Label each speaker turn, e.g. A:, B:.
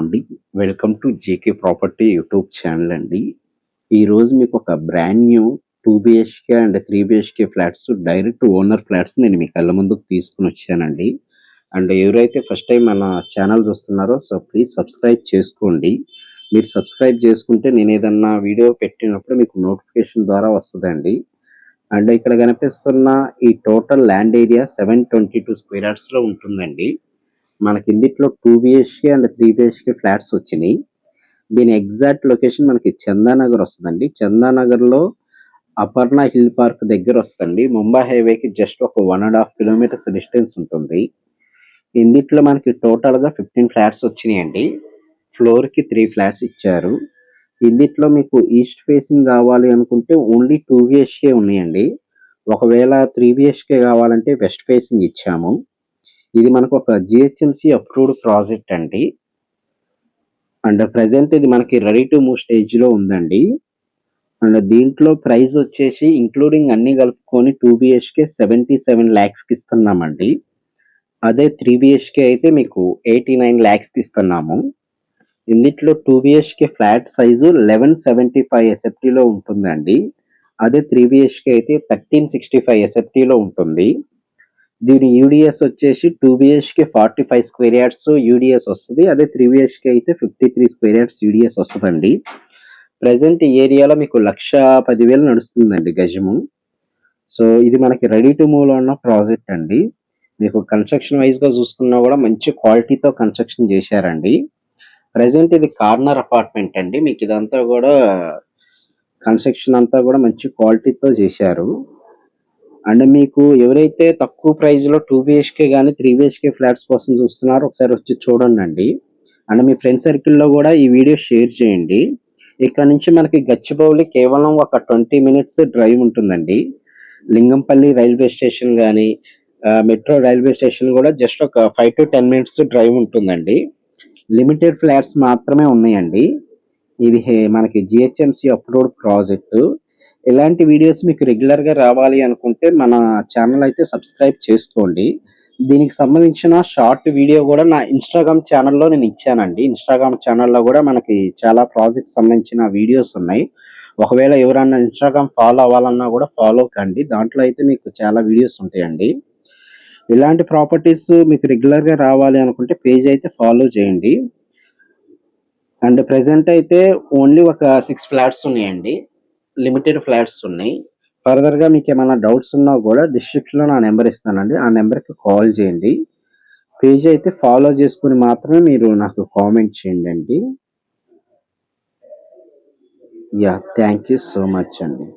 A: అండి. Welcome to JK property YouTube channel అండి. ఈరోజు మీకు ఒక brand new 2 BHK and 3 BHK flats direct owner flats నేను మీ కళ్ళ ముందుకు తీసుకొనొచ్చానండి. అండ్ ఎవరైతే ఫస్ట్ టైమ్ మన ఛానల్ చూస్తున్నారో ప్లీజ్ సబ్స్క్రైబ్ చేసుకోండి. మీరు సబ్స్క్రైబ్ చేసుకుంటే నేనేదన్నా వీడియో పెట్టినప్పుడు మీకు నోటిఫికేషన్ ద్వారా వస్తదండి. అండ్ ఇక్కడ కనిపిస్తున్న ఈ టోటల్ ల్యాండ్ ఏరియా 722 స్క్వేర్ యార్డ్స్‌లో ఉంటుందండి. మనకి ఇందిట్లో 2 బీహెచ్‌కే అండ్ 3 బీహెచ్‌కే ఫ్లాట్స్ వచ్చినాయి. దీని ఎగ్జాక్ట్ లొకేషన్ మనకి చందానగర్ వస్తదండి. చందానగర్‌లో అపర్ణ హిల్ పార్క్ దగ్గర వస్తదండి. ముంబై హైవేకి జస్ట్ ఒక 1½ కిలోమీటర్స్ డిస్టెన్స్ ఉంటుంది. ఇందిట్లో మనకి టోటల్‌గా 15 ఫ్లాట్స్ వచ్చినాయండి. ఫ్లోర్‌కి 3 ఫ్లాట్స్ ఇచ్చారు. ఇందిట్లో మీకు ఈస్ట్ ఫేసింగ్ కావాలి అనుకుంటే ఓన్లీ 2 బీహెచ్‌కే ఉన్నాయండి. ఒకవేళ 3 బీహెచ్‌కే కావాలంటే వెస్ట్ ఫేసింగ్ ఇచ్చాము. ఇది మనకు ఒక జిహెచ్ఎంసీ అప్రూవ్డ్ ప్రాజెక్ట్ అండి. అండ్ ప్రెజెంట్ ఇది మనకి రెడీ టు మూవ్ స్టేజ్‌లో ఉందండి. అండ్ దీంట్లో ప్రైస్ వచ్చేసి ఇంక్లూడింగ్ అన్నీ కలుపుకొని 2 బీహెచ్‌కే 77 లాక్స్‌కి ఇస్తున్నామండి. అదే 3 బీహెచ్‌కే అయితే మీకు 89 లాక్స్‌కి ఇస్తున్నాము. ఇందిట్లో 2 బీహెచ్‌కే ఫ్లాట్ సైజు 1175 ఎస్ఎఫ్టీలో ఉంటుందండి. అదే 3 బీహెచ్‌కే అయితే 1365 ఎస్ఎఫ్టీలో ఉంటుంది. దీని యూడిఎస్ వచ్చేసి 2 బీహెచ్‌కే 45 స్క్వేర్ యార్డ్స్ యూడిఎస్ వస్తది. అదే 3 బీహెచ్‌కే అయితే 53 స్క్వేర్ యార్డ్స్ యూడిఎస్ వస్తదండి. ప్రెజెంట్ ఈ ఏరియాలో మీకు 1,10,000 నడుస్తుందండి గజము. ఇది మనకి రెడీ టు మూవ్‌లో ఉన్న ప్రాజెక్ట్ అండి. మీకు కన్‌స్ట్రక్షన్ వైస్‌గా చూసుకున్నా కూడా మంచి క్వాలిటీతో కన్‌స్ట్రక్షన్ చేశారండి. ప్రెజెంట్ ఇది కార్నర్ అపార్ట్మెంట్ అండి. మీకు ఇదంతా కూడా కన్‌స్ట్రక్షన్ అంతా కూడా మంచి క్వాలిటీతో చేశారు. అండ్ మీకు ఎవరైతే తక్కువ ప్రైస్‌లో 2 బీహెచ్‌కే గాని, 3 బీహెచ్‌కే ఫ్లాట్స్ కోసం చూస్తున్నారో ఒకసారి వచ్చి చూడండండి. అండ్ మీ ఫ్రెండ్ సర్కిల్‌లో కూడా ఈ వీడియో షేర్ చేయండి. ఇక్కడ నుంచి మనకి గచ్చిబౌలి కేవలం ఒక 20 మినిట్స్ డ్రైవ్ ఉంటుందండి. లింగంపల్లి రైల్వే స్టేషన్ గాని, మెట్రో రైల్వే స్టేషన్ కూడా జస్ట్ ఒక 5-10 మినిట్స్ డ్రైవ్ ఉంటుందండి. లిమిటెడ్ ఫ్లాట్స్ మాత్రమే ఉన్నాయండి. ఇది మనకి జిహెచ్ఎంసీ అప్రూవ్డ్ ప్రాజెక్టు. ఇలాంటి వీడియోస్ మీకు రెగ్యులర్‌గా రావాలి అనుకుంటే మన ఛానల్ అయితే సబ్స్క్రైబ్ చేసుకోండి. దీనికి సంబంధించిన షార్ట్ వీడియో కూడా నా ఇన్‌స్టాగ్రామ్ ఛానల్‌లో నేను ఇచ్చానండి. ఇన్‌స్టాగ్రామ్ ఛానల్‌లో కూడా మనకి చాలా ప్రాజెక్ట్స్ సంబంధించిన వీడియోస్ ఉన్నాయి. ఒకవేళ ఎవరన్నా ఇన్‌స్టాగ్రామ్ ఫాలో అవ్వాలన్నా కూడా ఫాలో కండి. దాంట్లో అయితే మీకు చాలా వీడియోస్ ఉంటాయండి. ఇలాంటి ప్రాపర్టీస్ మీకు రెగ్యులర్‌గా రావాలి అనుకుంటే పేజ్ అయితే ఫాలో చేయండి. అండ్ ప్రెజెంట్ అయితే ఓన్లీ ఒక 6 ఫ్లాట్స్ ఉన్నాయండి. లిమిటెడ్ ఫ్లాట్స్ ఉన్నాయి. ఫర్దర్‌గా మీకేమైనా డౌట్స్ ఉన్నా కూడా డిస్క్రిప్షన్‌లో నా నంబర్ ఇస్తానండి. ఆ నంబర్‌కి కాల్ చేయండి. పేజ్ అయితే ఫాలో చేసుకొని మాత్రమే మీరు నాకు కామెంట్ చేయండండి. Yeah! Thank you so much అండి.